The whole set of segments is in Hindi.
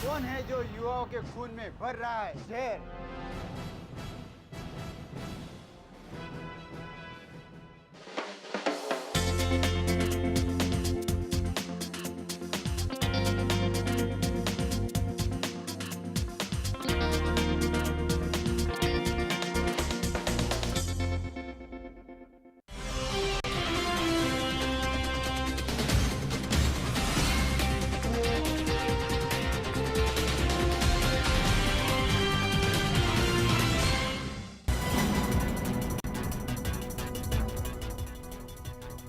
कौन है जो युवाओं के खून में भर रहा है जहर?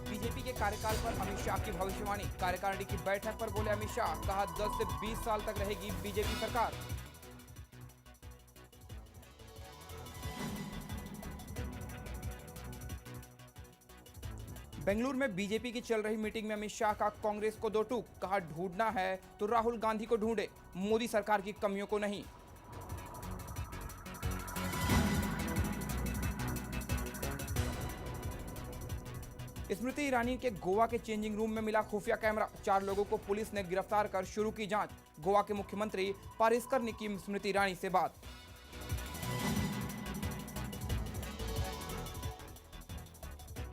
बीजेपी के कार्यकाल पर अमित शाह की भविष्यवाणी। कार्यकारिणी की बैठक पर बोले अमित शाह, कहा 10 से 20 साल तक रहेगी बीजेपी सरकार। बेंगलुरु में बीजेपी की चल रही मीटिंग में अमित शाह का कांग्रेस को दो टूक। कहा ढूंढना है तो राहुल गांधी को ढूंढे, मोदी सरकार की कमियों को नहीं। स्मृति ईरानी के गोवा के चेंजिंग रूम में मिला खुफिया कैमरा। 4 लोगों को पुलिस ने गिरफ्तार कर शुरू की जांच। गोवा के मुख्यमंत्री पारिकर ने की स्मृति ईरानी से बात।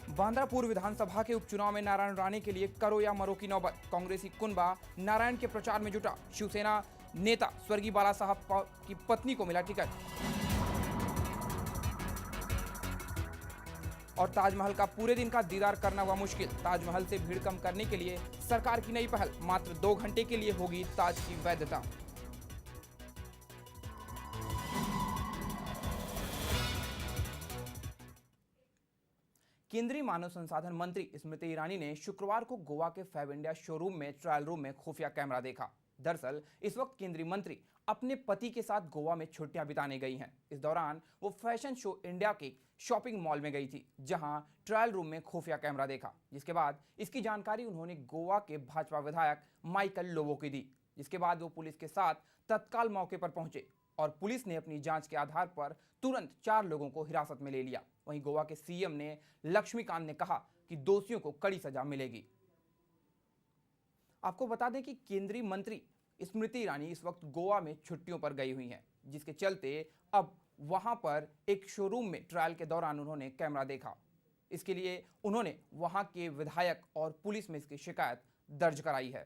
बांद्रा पूर्व विधानसभा के उपचुनाव में नारायण राणे के लिए करो या मरो की नौबत। कांग्रेसी कुनबा नारायण के प्रचार में जुटा। शिवसेना नेता स्वर्गीय बाला साहब की पत्नी को मिला टिकट। और ताजमहल का पूरे दिन का दीदार करना हुआ मुश्किल। ताजमहल से भीड़ कम करने के लिए सरकार की नई पहल। मात्र 2 घंटे के लिए होगी ताज की वैधता। केंद्रीय मानव संसाधन मंत्री स्मृति ईरानी ने शुक्रवार को गोवा के फैब इंडिया शोरूम में ट्रायल रूम में खुफिया कैमरा देखा। दरअसल इस वक्त केंद्रीय मंत्री अपने पति के साथ गोवा में छुट्टियां बिताने गई हैं। इस दौरान वो फैशन शो इंडिया के शॉपिंग मॉल में गई थी, जहां ट्रायल रूम में खुफिया कैमरा देखा। जिसके बाद इसकी जानकारी उन्होंने गोवा के भाजपा विधायक माइकल लोबो को दी, जिसके बाद वो पुलिस के साथ तत्काल मौके पर पहुंचे और पुलिस ने अपनी जांच के आधार पर तुरंत 4 लोगों को हिरासत में ले लिया। वहीं गोवा के सीएम ने लक्ष्मीकांत ने कहा कि दोषियों को कड़ी सजा मिलेगी। आपको बता दें कि केंद्रीय मंत्री स्मृति ईरानी इस वक्त गोवा में छुट्टियों पर गई हुई हैं, जिसके चलते अब वहां पर एक शोरूम में ट्रायल के दौरान उन्होंने कैमरा देखा। इसके लिए उन्होंने वहां के विधायक और पुलिस में इसकी शिकायत दर्ज कराई है।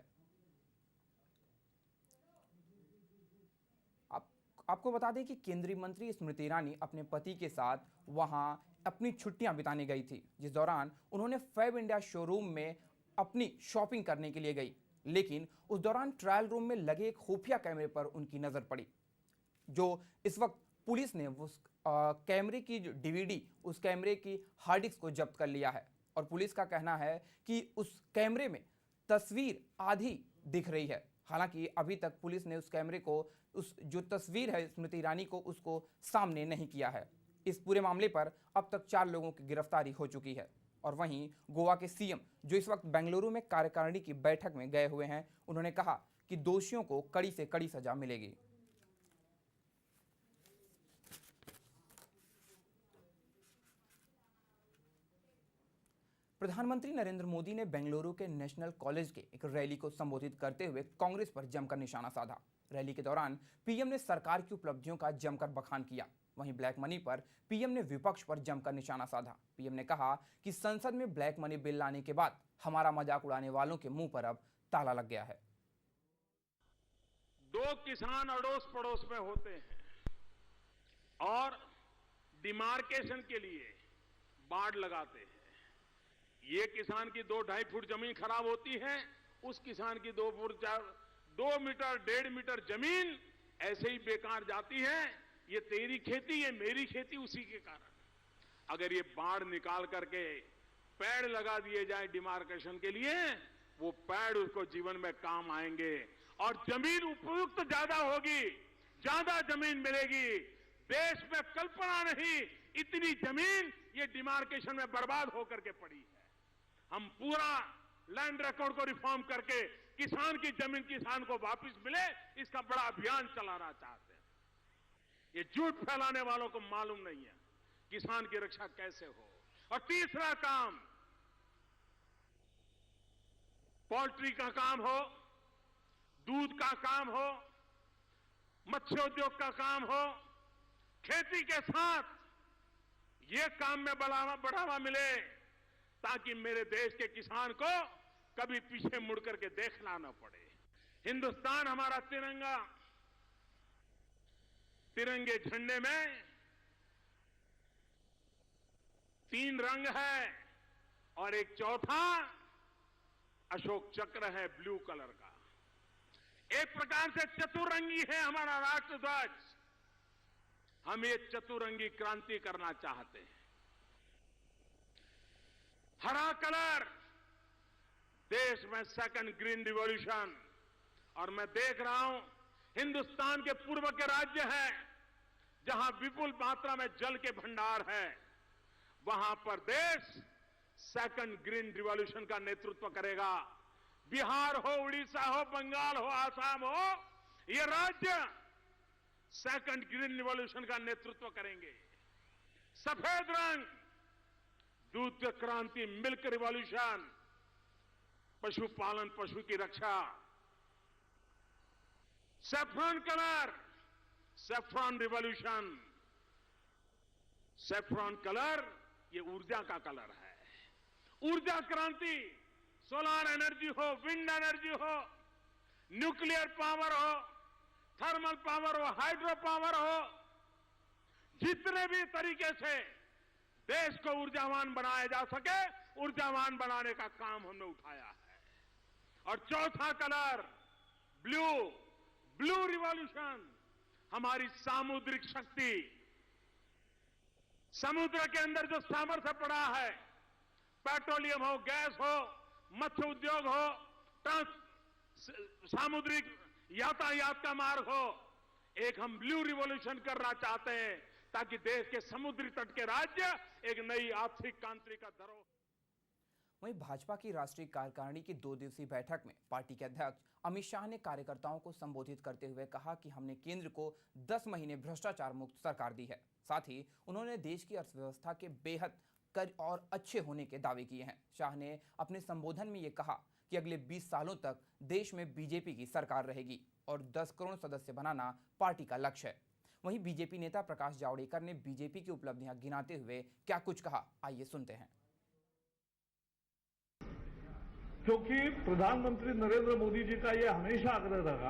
आपको बता दें कि केंद्रीय मंत्री स्मृति ईरानी अपने पति के साथ वहां अपनी छुट्टियां बिताने गई थी, जिस दौरान उन्होंने फैब इंडिया शोरूम में अपनी शॉपिंग करने के लिए गई। लेकिन उस दौरान ट्रायल रूम में लगे एक खुफिया कैमरे पर उनकी नजर पड़ी, जो इस वक्त पुलिस ने उस कैमरे की जो डीवीडी, उस कैमरे की हार्ड डिस्क को जब्त कर लिया है। और पुलिस का कहना है कि उस कैमरे में तस्वीर आधी दिख रही है। हालांकि अभी तक पुलिस ने उस कैमरे को, उस जो तस्वीर है स्मृति ईरानी को, उसको सामने नहीं किया है। इस पूरे मामले पर अब तक 4 लोगों की गिरफ्तारी हो चुकी है। और वहीं गोवा के सीएम, जो इस वक्त बेंगलुरु में कार्यकारिणी की बैठक में गए हुए हैं, उन्होंने कहा कि दोषियों को कड़ी से कड़ी सजा मिलेगी। प्रधानमंत्री नरेंद्र मोदी ने बेंगलुरु के नेशनल कॉलेज के एक रैली को संबोधित करते हुए कांग्रेस पर जमकर निशाना साधा। रैली के दौरान पीएम ने सरकार की उपलब्धियों का जमकर बखान किया। वहीं ब्लैक मनी पर पीएम ने विपक्ष पर जमकर निशाना साधा। पीएम ने कहा कि संसद में ब्लैक मनी बिल लाने के बाद हमारा मजाक उड़ाने वालों के मुंह पर अब ताला लग गया है। 2 किसान अड़ोस पड़ोस में होते हैं और डिमार्केशन के लिए बाड़ लगाते हैं। ये किसान की 2-2.5 फुट जमीन खराब होती है, उस किसान की 2 मीटर 1.5 मीटर जमीन ऐसे ही बेकार जाती है। ये तेरी खेती, ये मेरी खेती, उसी के कारण अगर ये बाढ़ निकाल करके पेड़ लगा दिए जाए डिमार्केशन के लिए, वो पेड़ उसको जीवन में काम आएंगे और जमीन उपयुक्त ज्यादा होगी, ज्यादा जमीन मिलेगी। देश में कल्पना नहीं, इतनी जमीन ये डिमार्केशन में बर्बाद होकर के पड़ी है। हम पूरा लैंड रिकॉर्ड को रिफॉर्म करके किसान की जमीन किसान को वापस मिले, इसका बड़ा अभियान चलाना चाहते हैं। ये झूठ फैलाने वालों को मालूम नहीं है किसान की रक्षा कैसे हो। और तीसरा काम, पोल्ट्री का काम हो, दूध का काम हो, मत्स्य उद्योग का काम हो, खेती के साथ ये काम में बढ़ावा मिले, ताकि मेरे देश के किसान को कभी पीछे मुड़ करके देखना न पड़े। हिंदुस्तान हमारा तिरंगा, तिरंगे झंडे में 3 रंग है और एक चौथा अशोक चक्र है ब्लू कलर का। एक प्रकार से चतुरंगी है हमारा राष्ट्रध्वज। हम ये चतुरंगी क्रांति करना चाहते हैं। हरा कलर देश में सेकंड ग्रीन रिवॉल्यूशन, और मैं देख रहा हूं हिंदुस्तान के पूर्व के राज्य हैं जहां विपुल मात्रा में जल के भंडार है, वहां पर देश सेकंड ग्रीन रिवॉल्यूशन का नेतृत्व करेगा। बिहार हो, उड़ीसा हो, बंगाल हो, आसाम हो, ये राज्य सेकंड ग्रीन रिवॉल्यूशन का नेतृत्व करेंगे। सफेद रंग दूध क्रांति, मिल्क रिवॉल्यूशन, पशुपालन, पशु की रक्षा। Saffron colour, saffron revolution. Saffron colour ये ऊर्जा का कलर है। ऊर्जा क्रांति, सोलर एनर्जी हो, विंड एनर्जी हो, न्यूक्लियर पावर हो, थर्मल पावर हो, हाइड्रो पावर हो, जितने भी तरीके से देश को ऊर्जावान बनाया जा सके, ऊर्जावान बनाने का काम हमने उठाया है। और चौथा कलर ब्लू, ब्लू रिवॉल्यूशन, हमारी सामुद्रिक शक्ति, समुद्र के अंदर जो सामर्थ्य पड़ा है, पेट्रोलियम हो, गैस हो, मत्स्य उद्योग हो, सामुद्रिक यातायात का मार्ग हो, एक हम ब्लू रिवॉल्यूशन करना चाहते हैं, ताकि देश के समुद्री तट के राज्य एक नई आर्थिक क्रांति का धरोहर। वहीं भाजपा की राष्ट्रीय कार्यकारिणी की 2 दिवसीय बैठक में पार्टी के अध्यक्ष अमित शाह ने कार्यकर्ताओं को संबोधित करते हुए कहा कि हमने केंद्र को 10 महीने भ्रष्टाचार मुक्त सरकार दी है। साथ ही उन्होंने देश की अर्थव्यवस्था के बेहद कर और अच्छे होने के दावे किए हैं। शाह ने अपने संबोधन में ये कहा कि अगले 20 सालों तक देश में बीजेपी की सरकार रहेगी और 10 करोड़ सदस्य बनाना पार्टी का लक्ष्य है। वहीं बीजेपी नेता प्रकाश जावड़ेकर ने बीजेपी की उपलब्धियां गिनाते हुए क्या कुछ कहा, आइए सुनते हैं। क्योंकि प्रधानमंत्री नरेंद्र मोदी जी का यह हमेशा आग्रह रहा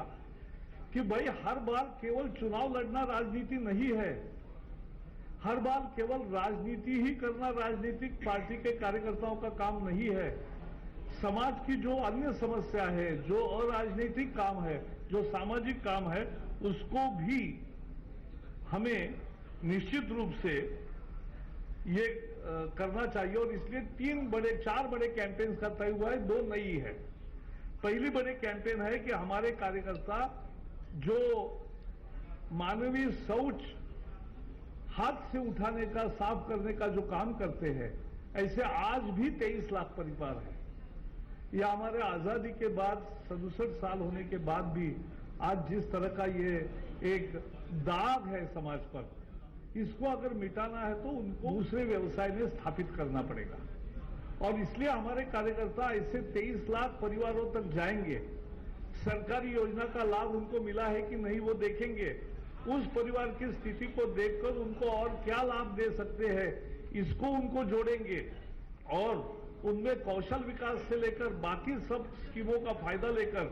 कि भाई हर बार केवल चुनाव लड़ना राजनीति नहीं है, हर बार केवल राजनीति ही करना राजनीतिक पार्टी के कार्यकर्ताओं का काम नहीं है। समाज की जो अन्य समस्या है, जो अराजनीतिक काम है, जो सामाजिक काम है, उसको भी हमें निश्चित रूप से ये करना चाहिए। और इसलिए 4 बड़े कैंपेन का तय हुआ है, 2 नई है। पहली बड़े कैंपेन है कि हमारे कार्यकर्ता जो मानवीय शौच हाथ से उठाने का, साफ करने का जो काम करते हैं, ऐसे आज भी 23 लाख परिवार हैं। या हमारे आजादी के बाद 67 साल होने के बाद भी आज जिस तरह का ये एक दाग है समाज पर, इसको अगर मिटाना है तो उनको दूसरे व्यवसाय में स्थापित करना पड़ेगा। और इसलिए हमारे कार्यकर्ता ऐसे 23 लाख परिवारों तक जाएंगे। सरकारी योजना का लाभ उनको मिला है कि नहीं वो देखेंगे। उस परिवार की स्थिति को देखकर उनको और क्या लाभ दे सकते हैं, इसको उनको जोड़ेंगे और उनमें कौशल विकास से लेकर बाकी सब स्कीमों का फायदा लेकर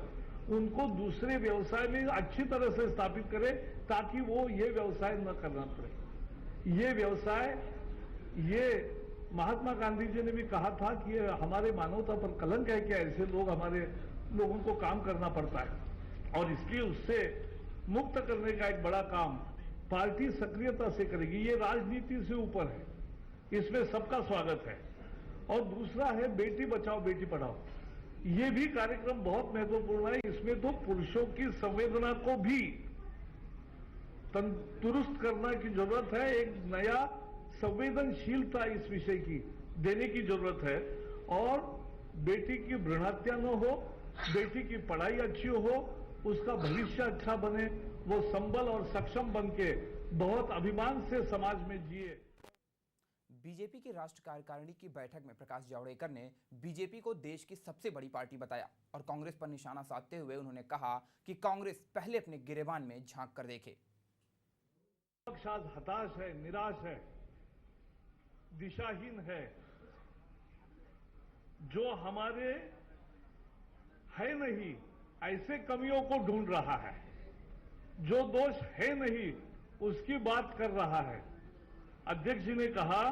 उनको दूसरे व्यवसाय में अच्छी तरह से स्थापित करें, ताकि वो ये व्यवसाय न करना पड़े। ये व्यवसाय, ये महात्मा गांधी जी ने भी कहा था कि ये हमारे मानवता पर कलंक है कि ऐसे हमारे लोगों को काम करना पड़ता है। और इसलिए उससे मुक्त करने का एक बड़ा काम पार्टी सक्रियता से करेगी। ये राजनीति से ऊपर है, इसमें सबका स्वागत है। और दूसरा है बेटी बचाओ बेटी पढ़ाओ। ये भी कार्यक्रम बहुत महत्वपूर्ण है। इसमें तो पुरुषों की संवेदना को भी दुरुस्त करना की जरूरत है। एक नया संवेदनशीलता इस विषय की देने की जरूरत है। और बेटी की भ्रूण हत्या न हो, बेटी की पढ़ाई अच्छी हो, उसका भविष्य अच्छा बने, वो संबल और सक्षम बन के बहुत अभिमान से समाज में जिए। बीजेपी की राष्ट्रीय कार्यकारिणी की बैठक में प्रकाश जावड़ेकर ने बीजेपी को देश की सबसे बड़ी पार्टी बताया और कांग्रेस पर निशाना साधते हुए उन्होंने कहा कि कांग्रेस पहले अपने गिरेबान में झांक कर देखे। पक्ष आज हताश है, निराश है, दिशाहीन है। जो हमारे है नहीं ऐसे कमियों को ढूंढ रहा है, जो दोष है नहीं उसकी बात कर रहा है। अध्यक्ष जी ने कहा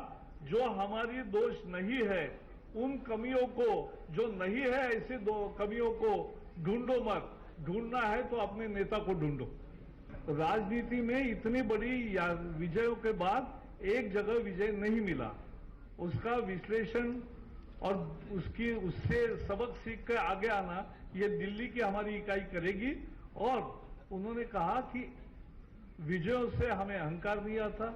जो हमारी दोष नहीं है उन कमियों को, जो नहीं है ऐसे दो कमियों को ढूंढो मत, ढूंढना है तो अपने नेता को ढूंढो। राजनीति में इतनी बड़ी विजयों के बाद एक जगह विजय नहीं मिला, उसका विश्लेषण और उससे सबक सीख कर आगे आना ये दिल्ली की हमारी इकाई करेगी। और उन्होंने कहा कि विजयों से हमें अहंकार नहीं आता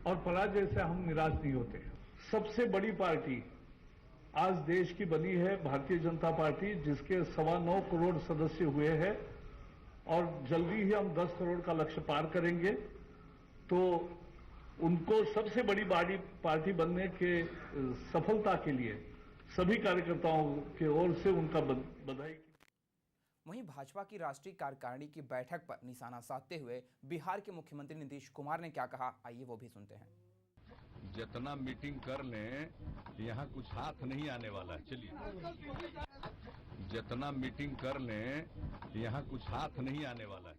और पराजय से हम निराश नहीं होते। सबसे बड़ी पार्टी आज देश की बनी है भारतीय जनता पार्टी, जिसके 9.25 करोड़ सदस्य हुए हैं और जल्दी ही हम 10 करोड़ का लक्ष्य पार करेंगे। तो उनको सबसे बड़ी पार्टी बनने के सफलता के लिए सभी कार्यकर्ताओं की ओर से उनका बधाई। वहीं भाजपा की राष्ट्रीय कार्यकारिणी की बैठक पर निशाना साधते हुए बिहार के मुख्यमंत्री नीतीश कुमार ने क्या कहा, आइए वो भी सुनते हैं। जितना मीटिंग कर लें यहाँ कुछ हाथ नहीं आने वाला है। चलिए, जितना मीटिंग कर लें यहाँ कुछ हाथ नहीं आने वाला है।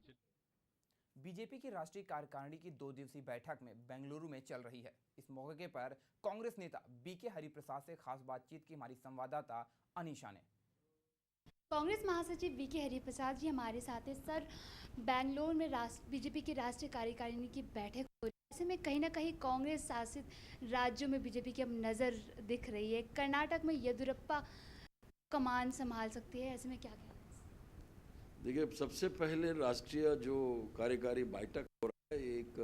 बीजेपी की राष्ट्रीय कार्यकारिणी की 2 दिवसीय बैठक में बेंगलुरु में चल रही है। इस मौके पर कांग्रेस नेता बीके हरिप्रसाद से खास बातचीत की हमारी संवाददाता अनीशा ने। कांग्रेस महासचिव बीके हरिप्रसाद जी हमारे साथ हैं। सर, बेंगलोर में बीजेपी की राष्ट्रीय कार्यकारिणी की बैठक हो रही है, ऐसे में कहीं ना कहीं कांग्रेस शासित राज्यों में बीजेपी की अब नज़र दिख रही है। कर्नाटक में येदियुरप्पा कमान संभाल सकती है, ऐसे में क्या कहना है? देखिए, सबसे पहले राष्ट्रीय जो कार्यकारी बैठक हो रहा है, एक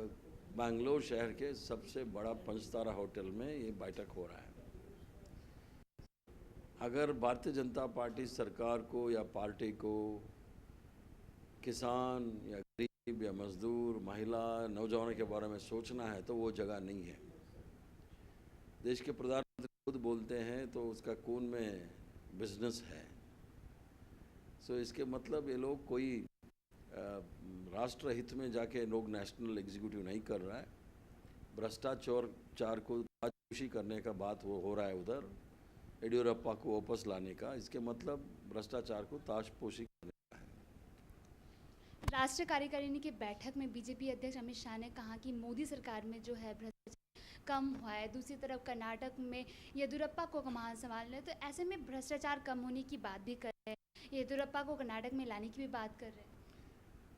बेंगलोर शहर के सबसे बड़ा 5 तारा होटल में ये बैठक हो रहा है। अगर भारतीय जनता पार्टी सरकार को या पार्टी को किसान या गरीब या मजदूर, महिला, नौजवानों के बारे में सोचना है तो वो जगह नहीं है। देश के प्रधानमंत्री खुद बोलते हैं तो उसका खून में बिजनेस है। सो इसके मतलब ये लोग कोई राष्ट्र हित में जाके लोग नेशनल एग्जीक्यूटिव नहीं कर रहा है। भ्रष्टाचार को ताजपोशी करने का बात हो रहा है उधर, येदियुरप्पा को वापस लाने का। इसके मतलब भ्रष्टाचार को ताजपोशी करने का है। राष्ट्रीय कार्यकारिणी की बैठक में बीजेपी अध्यक्ष अमित शाह ने कहा कि मोदी सरकार में जो है भ्रष्टाचार कम हुआ है। दूसरी तरफ कर्नाटक में येदियुरप्पा को कमान संभालना है, तो ऐसे में भ्रष्टाचार कम होने की बात भी कर रहे हैं, येदियुरप्पा को कर्नाटक में लाने की भी बात कर रहे हैं।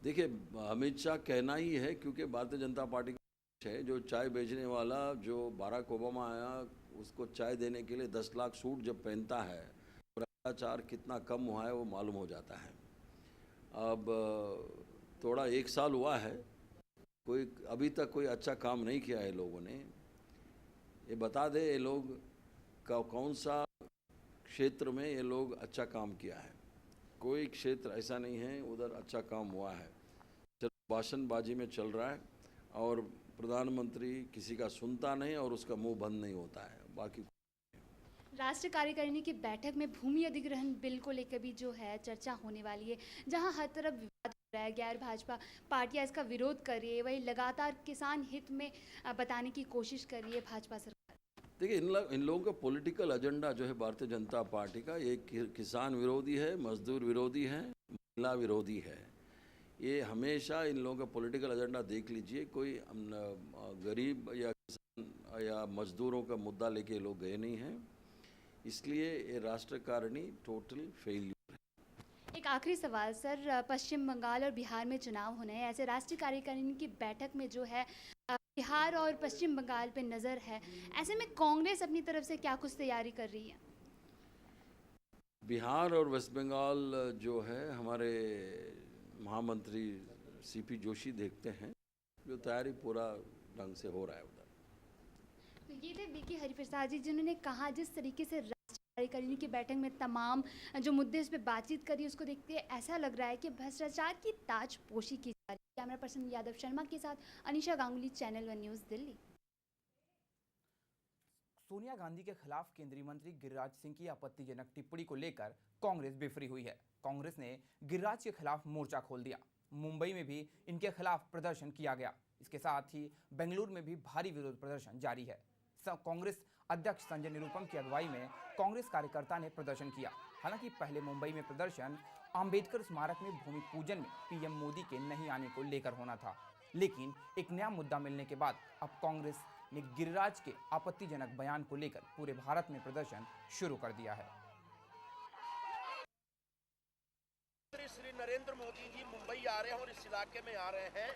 देखिए, अमित शाह कहना ही है क्योंकि भारतीय जनता पार्टी है। जो चाय बेचने वाला जो बाराक ओबामा आया, उसको चाय देने के लिए 10 लाख सूट जब पहनता है, भ्रष्टाचार कितना कम हुआ है वो मालूम हो जाता है। अब थोड़ा 1 साल हुआ है, कोई अभी तक कोई अच्छा काम नहीं किया है लोगों ने। ये बता दे ये लोग कौन सा क्षेत्र में ये लोग अच्छा काम किया है। कोई क्षेत्र ऐसा नहीं है उधर अच्छा काम हुआ है। चलो भाषणबाजी में चल रहा है और प्रधानमंत्री किसी का सुनता नहीं और उसका मुंह बंद नहीं होता है। बाकी राष्ट्रीय कार्यकारिणी की बैठक में भूमि अधिग्रहण बिल को लेकर भी जो है चर्चा होने वाली है, जहां हर तरफ विवाद हो रहा है। गैर भाजपा पार्टियां इसका विरोध कर रही है, वही लगातार किसान हित में बताने की कोशिश कर रही है भाजपा सरकार। देखिए, इन लोगों का पॉलिटिकल एजेंडा जो है भारतीय जनता पार्टी का, ये किसान विरोधी है, मजदूर विरोधी है, महिला विरोधी है। ये हमेशा इन लोगों का पॉलिटिकल एजेंडा देख लीजिए। कोई गरीब या किसान या मजदूरों का मुद्दा लेके लोग गए नहीं हैं, इसलिए ये राष्ट्रीय कार्यकारिणी टोटल फेलियर है। एक आखिरी सवाल सर, पश्चिम बंगाल और बिहार में चुनाव होने हैं, ऐसे राष्ट्रीय कार्यकारिणी की बैठक में जो है बिहार और पश्चिम बंगाल पे नज़र है, ऐसे में कांग्रेस अपनी तरफ से क्या कुछ तैयारी कर रही है? बिहार और वेस्ट बंगाल जो है हमारे महामंत्री सीपी जोशी देखते हैं, जो तैयारी पूरा ढंग से हो रहा है उधर। तो ये थे बीके हरिप्रसाद जी, जिन्होंने कहा जिस तरीके से राष्ट्रीय कार्यकारिणी की बैठक में तमाम जो मुद्दे उस पर बातचीत करी, उसको देखते हुए ऐसा लग रहा है कि भ्रष्टाचार की ताजपोशी की जा रही है। कैमरा पर्सन यादव शर्मा के साथ अनीशा गांगुली, चैनल 1 न्यूज़, दिल्ली। सोनिया गांधी के खिलाफ केंद्रीय मंत्री गिरिराज सिंह की आपत्तिजनक टिप्पणी को लेकर कांग्रेस बेफरी हुई है। कांग्रेस ने गिरिराज के खिलाफ मोर्चा खोल दिया। मुंबई में भी इनके खिलाफ प्रदर्शन किया गया। इसके साथ ही बेंगलुरु में भी भारी विरोध प्रदर्शन जारी है। कांग्रेस अध्यक्ष संजय निरुपम की अगुवाई में कांग्रेस कार्यकर्ता ने प्रदर्शन किया। हालांकि पहले मुंबई में प्रदर्शन अंबेडकर स्मारक में भूमि पूजन में पीएम मोदी के नहीं आने को लेकर होना था, लेकिन एक नया मुद्दा मिलने के बाद अब कांग्रेस ने गिरिराज के आपत्तिजनक बयान को लेकर पूरे भारत में प्रदर्शन शुरू कर दिया है। श्री नरेंद्र मोदी जी मुंबई आ रहे हैं और इस इलाके में आ रहे हैं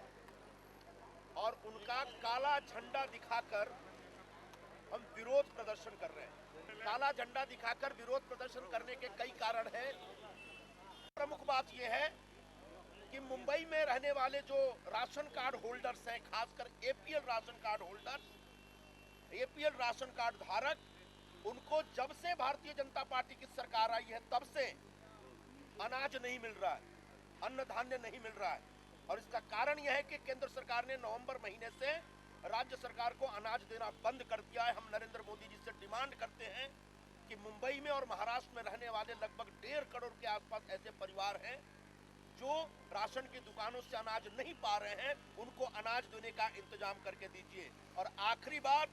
और उनका काला झंडा दिखाकर हम विरोध प्रदर्शन कर रहे हैं। काला झंडा दिखाकर विरोध प्रदर्शन करने के कई कारण हैं। प्रमुख बात यह है कि मुंबई में रहने वाले जो राशन कार्ड होल्डर्स हैं, खासकर APL ration card holders, APL ration card धारक, उनको जब से भारतीय जनता पार्टी की सरकार आई है तब से अनाज नहीं मिल रहा है, अन्न धान्य नहीं मिल रहा है। और इसका कारण यह है कि केंद्र सरकार ने नवंबर महीने से राज्य सरकार को अनाज देना बंद कर दिया है। हम नरेंद्र मोदी जी से डिमांड करते हैं कि मुंबई में और महाराष्ट्र में रहने वाले लगभग 1.5 करोड़ के आसपास ऐसे परिवार हैं जो राशन की दुकानों से अनाज नहीं पा रहे हैं, उनको अनाज देने का इंतजाम करके दीजिए। और आखिरी बात,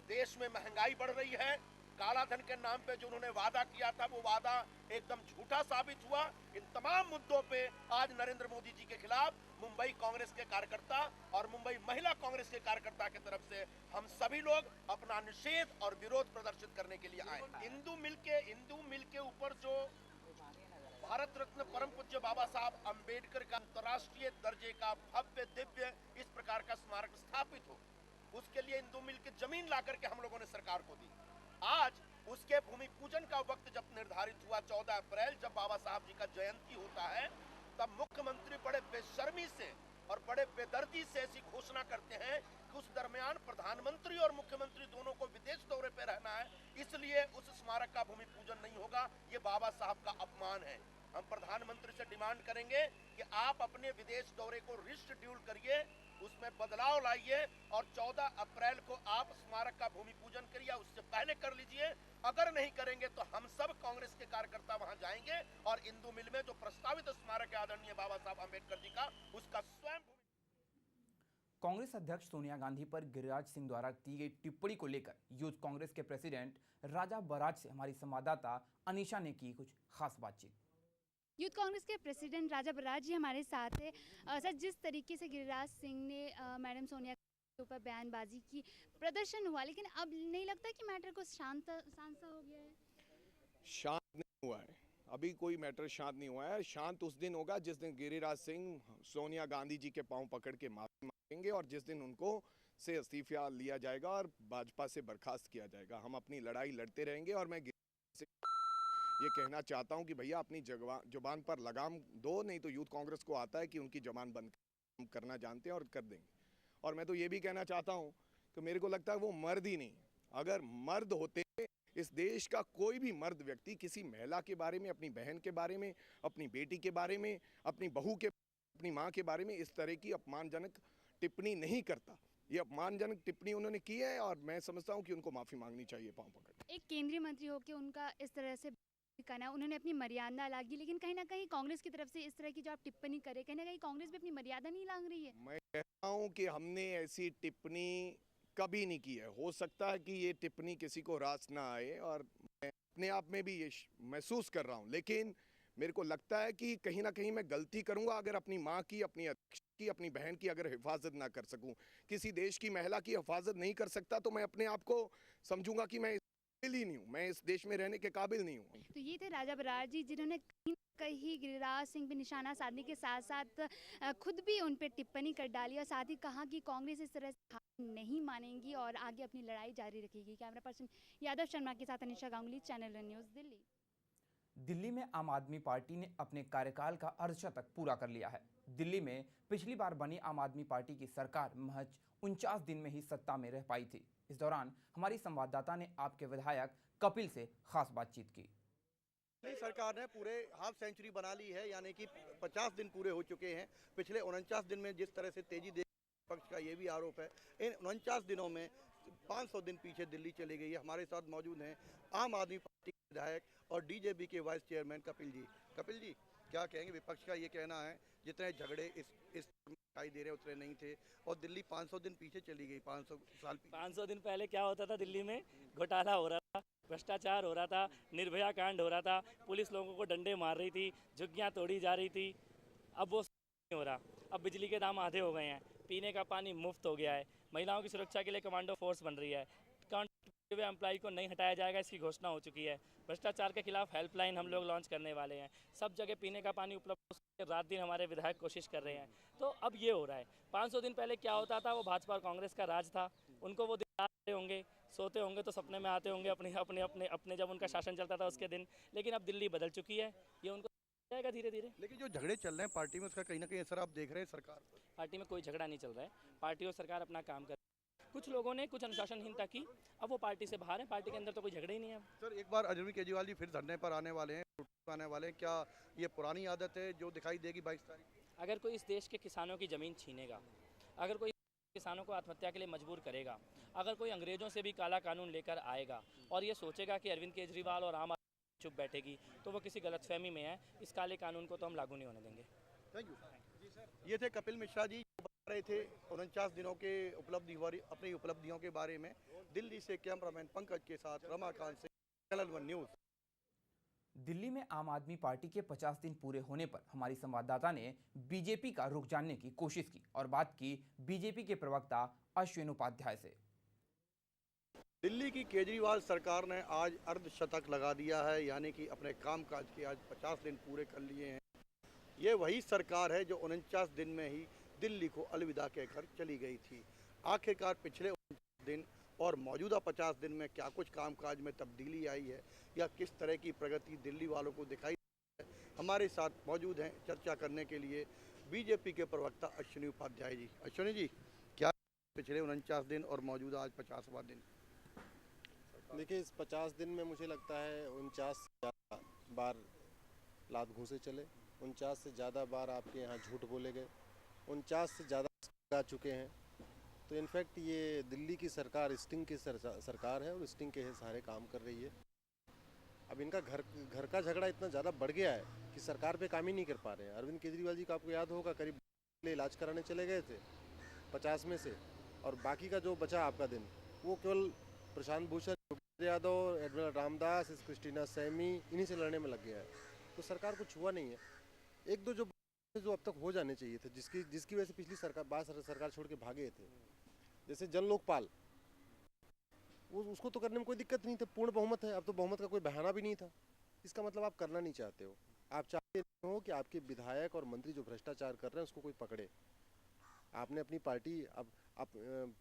देश में महंगाई बढ़ रही है। काला धन के नाम पे जो उन्होंने वादा किया था वो वादा एकदम झूठा साबित हुआ। इन तमाम मुद्दों पे आज नरेंद्र मोदी जी के खिलाफ मुंबई कांग्रेस के कार्यकर्ता और मुंबई महिला कांग्रेस के कार्यकर्ता की तरफ से हम सभी लोग अपना निषेध और विरोध प्रदर्शित करने के लिए आए। हिंदू मिल के ऊपर जो भारत रत्न परम पूज्य बाबा साहब अंबेडकर का अंतर्राष्ट्रीय दर्जे का भव्य दिव्य इस प्रकार का स्मारक स्थापित हो, उसके लिए हिंदू मिल की जमीन ला करके हम लोगों ने सरकार को दी। आज उसके भूमि पूजन का वक्त जब निर्धारित हुआ 14 अप्रैल, जब बाबा साहब जी का जयंती होता है, तब मुख्यमंत्री बड़े बेशर्मी से और बड़े बेदर्दी से ऐसी घोषणा करते हैं कि उस दरमियान प्रधानमंत्री और मुख्यमंत्री दोनों को विदेश दौरे पे रहना है, इसलिए उस स्मारक का भूमि पूजन नहीं होगा। ये बाबा साहब का अपमान है। हम प्रधानमंत्री से डिमांड करेंगे कि आप अपने विदेश दौरे को रिशेड्यूल करिए, उसमें बदलाव लाइए और 14 अप्रैल को आप स्मारक का भूमि पूजन करिए, उससे पहले कर लीजिए। अगर नहीं करेंगे तो हम सब कांग्रेस के कार्यकर्ता वहां जाएंगे और इंदू मिल में जो प्रस्तावित स्मारक है आदरणीय बाबा साहब अंबेडकर जी का, उसका स्वयं। कांग्रेस अध्यक्ष सोनिया गांधी पर गिरिराज सिंह द्वारा की गई टिप्पणी को लेकर यूथ कांग्रेस के प्रेसिडेंट राजा बराज से हमारी संवाददाता अनीशा ने की कुछ खास बातचीत। यूथ कांग्रेस के प्रेसिडेंट राजा बराज जी हमारे साथ है। सर, जिस तरीके से गिरिराज सिंह ने मैडम सोनिया के ऊपर बयानबाजी की, प्रदर्शन हुआ, लेकिन अब नहीं लगता कि मैटर को शांत हो गया है? शांत नहीं हुआ है, अभी कोई मैटर शांत नहीं हुआ है। शांत उस दिन होगा जिस दिन गिरिराज सिंह सोनिया गांधी जी के पांव पकड़ के माफी मांगेंगे और जिस दिन उनको से इस्तीफा लिया जाएगा और भाजपा से बर्खास्त किया जाएगा। हम अपनी लड़ाई लड़ते रहेंगे और मैं ये कहना चाहता हूं कि भैया अपनी जुबान पर लगाम दो, नहीं तो यूथ कांग्रेस को आता है कि उनकी जुबान बंद करना जानते हैं और कर देंगे। और मैं तो ये भी कहना चाहता हूं कि मेरे को लगता है वो मर्द ही नहीं, अगर मर्द होते इस देश का कोई भी मर्द व्यक्ति किसी महिला के बारे में, अपनी बहन के बारे में, अपनी बेटी के बारे में, अपनी बहू के, अपनी माँ के बारे में इस तरह की अपमानजनक टिप्पणी नहीं करता। ये अपमानजनक टिप्पणी उन्होंने की है और मैं समझता हूं कि उनको माफी मांगनी चाहिए पांव पकड़। एक केंद्रीय मंत्री होकर उनका इस तरह से कहना, उन्होंने अपनी मर्यादा लांघी, लेकिन कहीं ना कहीं कांग्रेस की तरफ से इस तरह की जो आप टिप्पणी करें, कहीं ना कहीं कांग्रेस भी अपनी मर्यादा नहीं लांघ रही है? मैं कहता हूं कि हमने ऐसी टिप्पणी कभी नहीं की है। हो सकता है कि ये टिप्पणी किसी को रास ना आए और मैं अपने आप में भी ये महसूस कर रहा हूं, लेकिन मेरे को लगता है कि कहीं ना कहीं मैं गलती करूंगा अगर अपनी माँ की, अपनी अध्यक्ष की, अपनी बहन की अगर हिफाजत ना कर सकूं, किसी देश की महिला की हिफाजत नहीं कर सकता, तो मैं अपने आप को समझूंगा कि मैं ही नहीं हूँ, मैं इस देश में रहने के काबिल नहीं हूँ। तो ये थे राजा बराज जी, जिन्होंने कहीं गिरिराज सिंह पे निशाना साधने के साथ साथ खुद भी उन पे टिप्पणी कर डाली और साथ ही कहा कि कांग्रेस इस तरह से हार नहीं मानेगी और आगे अपनी लड़ाई जारी रखेगी। कैमरा पर्सन यादव शर्मा के साथ Anisha Ganguly, channel one news, Delhi. Delhi में आम आदमी पार्टी ने अपने कार्यकाल का अर्धशतक पूरा कर लिया है। दिल्ली में पिछली बार बनी आम आदमी पार्टी की सरकार महज 49 दिन में ही सत्ता में रह पाई थी। इस दौरान हमारी संवाददाता ने आपके विधायक कपिल से खास बातचीत की। सरकार ने पूरे हाफ सेंचुरी बना ली है, यानी कि 50 दिन पूरे हो चुके हैं। पिछले 49 दिन में जिस तरह से तेजी पक्ष का ये भी आरोप है, इन 49 दिनों में 500 दिन पीछे दिल्ली चली गई है। हमारे साथ मौजूद हैं आम आदमी पार्टी के विधायक और डीजेपी के वाइस चेयरमैन कपिल जी। कपिल जी, क्या कहेंगे? विपक्ष का ये कहना है जितने झगड़े इस दिखाई दे रहे उतने नहीं थे और दिल्ली 500 दिन पीछे चली गई, 500 साल पीछे। 500 दिन पहले क्या होता था? दिल्ली में घोटाला हो रहा था, भ्रष्टाचार हो रहा था, निर्भया कांड हो रहा था, पुलिस लोगों को डंडे मार रही थी, झुग्गियाँ तोड़ी जा रही थी। अब वो नहीं हो रहा। अब बिजली के दाम आधे हो गए हैं, पीने का पानी मुफ्त हो गया है, महिलाओं की सुरक्षा के लिए कमांडो फोर्स बन रही है, कॉन्ट्रैक्ट एम्प्लॉय को नहीं हटाया जाएगा इसकी घोषणा हो चुकी है, भ्रष्टाचार के खिलाफ हेल्पलाइन हम लोग लॉन्च करने वाले हैं, सब जगह पीने का पानी उपलब्ध हो, रात दिन हमारे विधायक कोशिश कर रहे हैं। तो अब ये हो रहा है। 500 दिन पहले क्या होता था? वो भाजपा और कांग्रेस का राज था। उनको वो दिखाते होंगे, सोते होंगे तो सपने में आते होंगे अपने जब उनका शासन चलता था उसके दिन। लेकिन अब दिल्ली बदल चुकी है, ये उनको जाएगा धीरे धीरे। लेकिन जो झगड़े चल रहे हैं पार्टी में, उसका कहीं ना कहीं असर आप देख रहे हैं सरकार पर? पार्टी में कोई झगड़ा नहीं चल रहा है, पार्टी और सरकार अपना काम कर रही है। कुछ लोगों ने कुछ अनुशासनहीनता की, अब वो पार्टी से बाहर है, पार्टी के अंदर तो कोई झगड़े ही नहीं है। सर, एक बार अरविंद केजरीवाल जी फिर धरने पर आने वाले हैं, आने वाले हैं, क्या ये पुरानी आदत है जो दिखाई देगी 22 तारीख? अगर कोई इस देश के किसानों की ज़मीन छीनेगा, अगर कोई किसानों को आत्महत्या के लिए मजबूर करेगा, अगर कोई अंग्रेज़ों से भी काला कानून लेकर आएगा और ये सोचेगा कि अरविंद केजरीवाल और आम आदमी चुप बैठेगी, तो वो किसी गलतफहमी में है। इस काले कानून को तो हम लागू नहीं होने देंगे। Thank you. ये थे कपिल मिश्रा जी, बता रहे थे 49 दिनों के अपनी उपलब्धियों के बारे में। दिल्ली से कैमरामैन पंकज के साथ रमाकांत से, चैनल 1 न्यूज़। दिल्ली में आम आदमी पार्टी के 50 दिन पूरे होने पर हमारी संवाददाता ने बीजेपी का रुख जानने की कोशिश की और बात की बीजेपी के प्रवक्ता अश्विन उपाध्याय से। दिल्ली की केजरीवाल सरकार ने आज अर्धशतक लगा दिया है, यानी कि अपने कामकाज के आज 50 दिन पूरे कर लिए हैं। ये वही सरकार है जो 49 दिन में ही दिल्ली को अलविदा कहकर चली गई थी। आखिरकार पिछले 49 दिन और मौजूदा 50 दिन में क्या कुछ कामकाज में तब्दीली आई है या किस तरह की प्रगति दिल्ली वालों को दिखाई है? हमारे साथ मौजूद हैं चर्चा करने के लिए बीजेपी के प्रवक्ता अश्विनी उपाध्याय जी। अश्विनी जी, क्या पिछले 49 दिन और मौजूदा आज 50वां दिन? देखिए, इस 50 दिन में मुझे लगता है 49 से ज़्यादा बार लात घूंसे चले, 49 से ज़्यादा बार आपके यहाँ झूठ बोले गए, 49 से ज़्यादा आ चुके हैं। तो इनफैक्ट ये दिल्ली की सरकार स्टिंग की सरकार है और स्टिंग के सहारे काम कर रही है। अब इनका घर का झगड़ा इतना ज़्यादा बढ़ गया है कि सरकार पे काम ही नहीं कर पा रहे हैं। अरविंद केजरीवाल जी का आपको याद होगा, करीब इलाज कराने चले गए थे 50 में से, और बाकी का जो बचा आपका दिन वो केवल प्रशांत भूषण, यादव, एडमिरल रामदास, क्रिस्टीना सैमी, इन्हीं से लड़ने में लग गया है। तो सरकार कुछ हुआ नहीं है। एक दो जो अब तक हो जाने चाहिए थे, जिसकी वजह से पिछली सरकार छोड़ के भागे थे, जैसे जन लोकपाल, उसको तो करने में कोई दिक्कत नहीं था, पूर्ण बहुमत है। अब तो बहुमत का कोई बहाना भी नहीं था। इसका मतलब आप करना नहीं चाहते हो, आप चाहते हो कि आपके विधायक और मंत्री जो भ्रष्टाचार कर रहे हैं उसको कोई पकड़े। आपने अपनी पार्टी, अब आप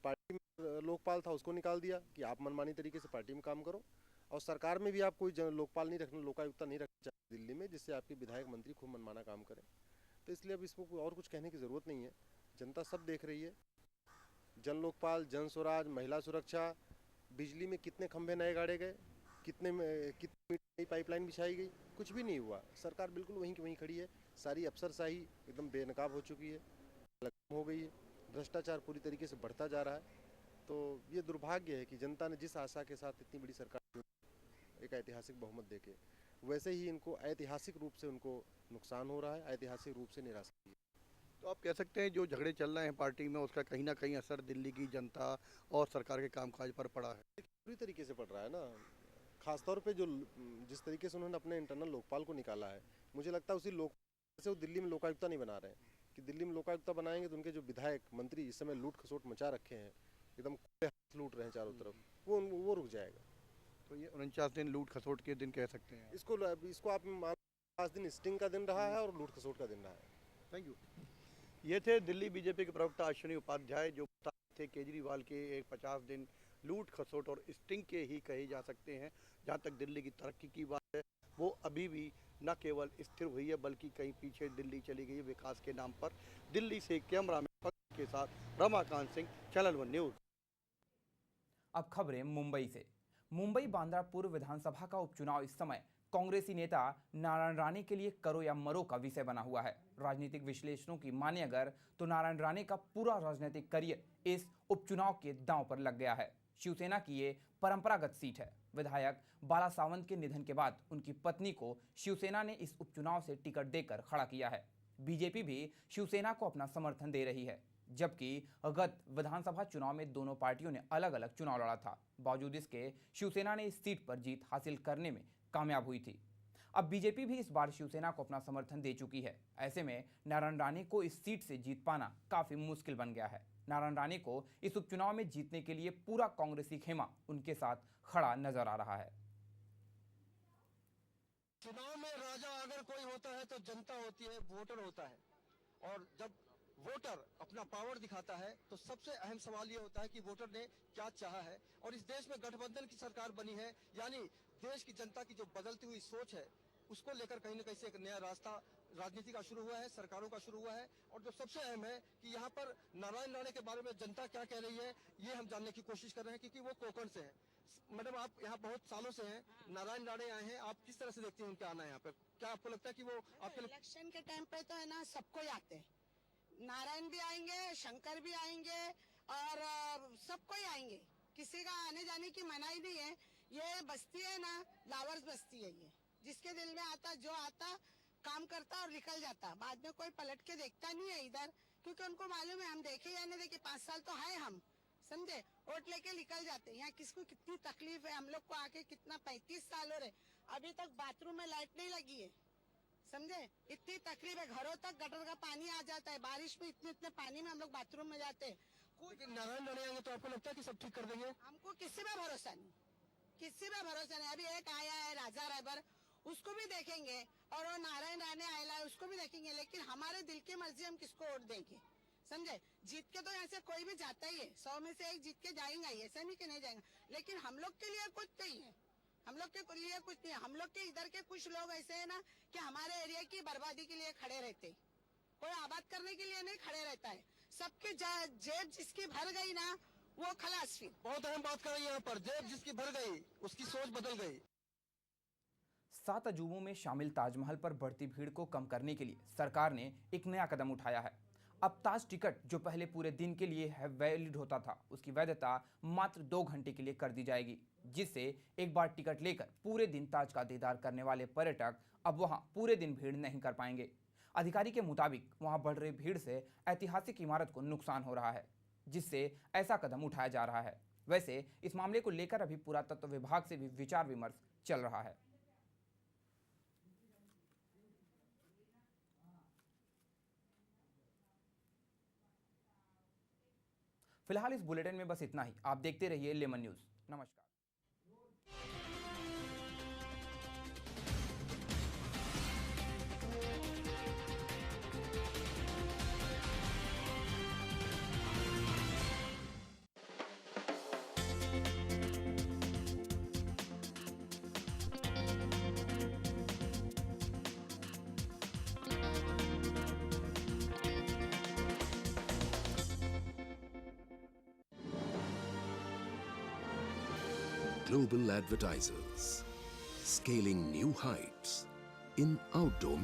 पार्टी में लोकपाल था उसको निकाल दिया कि आप मनमानी तरीके से पार्टी में काम करो, और सरकार में भी आप कोई लोकपाल नहीं रखना, लोकायुक्त नहीं रखना चाहते दिल्ली में, जिससे आपके विधायक मंत्री खूब मनमाना काम करें। तो इसलिए अब इसको और कुछ कहने की ज़रूरत नहीं है, जनता सब देख रही है। जन लोकपाल, जन स्वराज, महिला सुरक्षा, बिजली में कितने खंभे नए गाड़े गए, कितनी नई पाइपलाइन बिछाई गई, कुछ भी नहीं हुआ। सरकार बिल्कुल वहीं की वहीं खड़ी है। सारी अफसरशाही एकदम बेनकाब हो चुकी है, हो गई है, भ्रष्टाचार पूरी तरीके से बढ़ता जा रहा है। तो ये दुर्भाग्य है कि जनता ने जिस आशा के साथ इतनी बड़ी सरकार एक ऐतिहासिक बहुमत देके, वैसे ही इनको ऐतिहासिक रूप से उनको नुकसान हो रहा है, ऐतिहासिक रूप से निराशा है। तो आप कह सकते हैं जो झगड़े चल रहे हैं पार्टी में, उसका कहीं ना कहीं असर दिल्ली की जनता और सरकार के कामकाज पर पड़ा है? पूरी तरीके से पड़ रहा है ना। खासतौर पे जो जिस तरीके से उन्होंने अपने इंटरनल लोकपाल को निकाला है, मुझे लगता है उसी लोकपाल से वो दिल्ली में लोकायुक्ता नहीं बना रहे हैं कि दिल्ली में लोकायुक्ता बनाएंगे तो उनके जो विधायक मंत्री इस समय लूट खसोट मचा रखे हैं, एकदम लूट रहे हैं चारों तरफ, वो रुक जाएगा। तो ये 49 दिन लूट खसोट के दिन कह सकते हैं? इसको आप 5 दिन स्टिंग का दिन रहा है और लूट खसोट का दिन रहा है। Thank you. ये थे दिल्ली बीजेपी के प्रवक्ता अश्विनी उपाध्याय, जो बता थे केजरीवाल के एक 50 दिन लूट खसोट और स्टिंग के ही कहे जा सकते हैं। जहाँ तक दिल्ली की तरक्की की बात है, वो अभी भी न केवल स्थिर हुई है बल्कि कहीं पीछे दिल्ली चली गई है विकास के नाम पर। दिल्ली से कैमरामैन के साथ रमाकांत सिंह, चैनल 1 न्यूज़। अब खबरें मुंबई से। मुंबई बांद्रा पूर्व विधानसभा का उपचुनाव इस समय कांग्रेसी नेता नारायण राणे के लिए करो या मरो का विषय बना हुआ है। राजनीतिक विश्लेषणों की माने अगर तो नारायण राणे का पूरा राजनीतिक करियर इस उपचुनाव के दांव पर लग गया है। शिवसेना की ये परंपरागत सीट है। विधायक बाला सावंत के निधन के बाद उनकी पत्नी को शिवसेना ने इस उपचुनाव से टिकट देकर खड़ा किया है। बीजेपी भी शिवसेना को अपना समर्थन दे रही है, जबकि गत विधानसभा चुनाव में दोनों पार्टियों ने अलग अलग चुनाव लड़ा था। बावजूद इसके शिवसेना ने इस सीट पर जीत हासिल करने में कामयाब हुई थी। अब बीजेपी भी इस बार शिवसेना को अपना समर्थन दे चुकी है। ऐसे में नारायण राणे को इस सीट से जीत पाना काफी मुश्किल बन गया है। नारायण राणे को इस उपचुनाव में जीतने के लिए पूरा कांग्रेसी खेमा उनके साथ खड़ा नजर आ रहा है। चुनाव में राजा अगर कोई होता है तो जनता होती है, वोटर होता है। और जब वोटर अपना पावर दिखाता है तो सबसे अहम सवाल ये होता है कि वोटर ने क्या चाहा है। और इस देश में गठबंधन की सरकार बनी है, यानी देश की जनता की जो बदलती हुई सोच है उसको लेकर कहीं न कहीं से एक नया रास्ता राजनीति का शुरू हुआ है, सरकारों का शुरू हुआ है। और जो सबसे अहम है कि यहाँ पर नारायण राणे के बारे में जनता क्या कह रही है ये हम जानने की कोशिश कर रहे हैं, क्योंकि वो कोंकण से हैं। मैडम, आप यहाँ बहुत सालों से हैं, नारायण राणे आए हैं, आप किस तरह से देखते हैं उनके आना यहाँ पे? क्या आपको लगता है कि वो आपके इलेक्शन के टाइम पे तो है ना सबको ही आते हैं, नारायण भी आएंगे, शंकर भी आएंगे और सबको ही आएंगे, किसी का आने जाने की मनाही नहीं है। ये बस्ती है ना, लावर्स बस्ती है ये, जिसके दिल में आता जो आता काम करता और निकल जाता, बाद में कोई पलट के देखता नहीं है इधर, क्योंकि उनको मालूम है हम देखे या नहीं देखे, 5 साल तो है हम, समझे, वोट लेके निकल जाते। यहाँ किसको कितनी तकलीफ है, हम लोग को आके कितना 35 साल हो रहे, अभी तक बाथरूम में लाइट नहीं लगी है, समझे, इतनी तकलीफ है। घरों तक गटर का पानी आ जाता है, बारिश में इतने पानी में हम लोग बाथरूम में जाते हैं। लेकिन नारायण राणे आएंगे तो आपको लगता है कि सब ठीक कर देंगे? हमको किसी पे भरोसा नहीं, किसी पे भरोसा नहीं। अभी एक आया है राजा रायबर, उसको भी देखेंगे, और वो नारायण राणे आया है उसको भी देखेंगे, लेकिन हमारे दिल की मर्जी हम किसको वोट देंगे, समझे। जीत के तो यहाँ से कोई भी जाता ही है, 100 में से एक जीत के जाएंगा ही, ऐसा नहीं कि नहीं जाएंगा, लेकिन हम लोग के लिए कुछ नहीं है, हम लोग के लिए कुछ नहीं है। हम लोग के इधर के कुछ लोग ऐसे है ना कि हमारे एरिया की बर्बादी के लिए खड़े रहते, कोई आबाद करने के लिए नहीं खड़े रहता है। सबकी जेब जिसकी भर गई ना वो खलास। फिर बहुत अहम बात कर रही है यहाँ पर, जेब जिसकी भर गई उसकी सोच बदल गई। 7 अजूबों में शामिल ताजमहल पर बढ़ती भीड़ को कम करने के लिए सरकार ने एक नया कदम उठाया है। अब ताज टिकट जो पहले पूरे दिन के लिए वैलिड होता था, उसकी वैधता मात्र 2 घंटे के लिए कर दी जाएगी, जिससे एक बार टिकट लेकर पूरे दिन ताज का दीदार करने वाले पर्यटक अब वहां पूरे दिन भीड़ नहीं कर पाएंगे। अधिकारी के मुताबिक वहां बढ़ रही भीड़ से ऐतिहासिक इमारत को नुकसान हो रहा है, जिससे ऐसा कदम उठाया जा रहा है। वैसे इस मामले को लेकर अभी पुरातत्व विभाग से भी विचार विमर्श चल रहा है। फिलहाल इस बुलेटिन में बस इतना ही। आप देखते रहिए लेमन न्यूज़। नमस्कार। Global advertisers scaling new heights in outdoor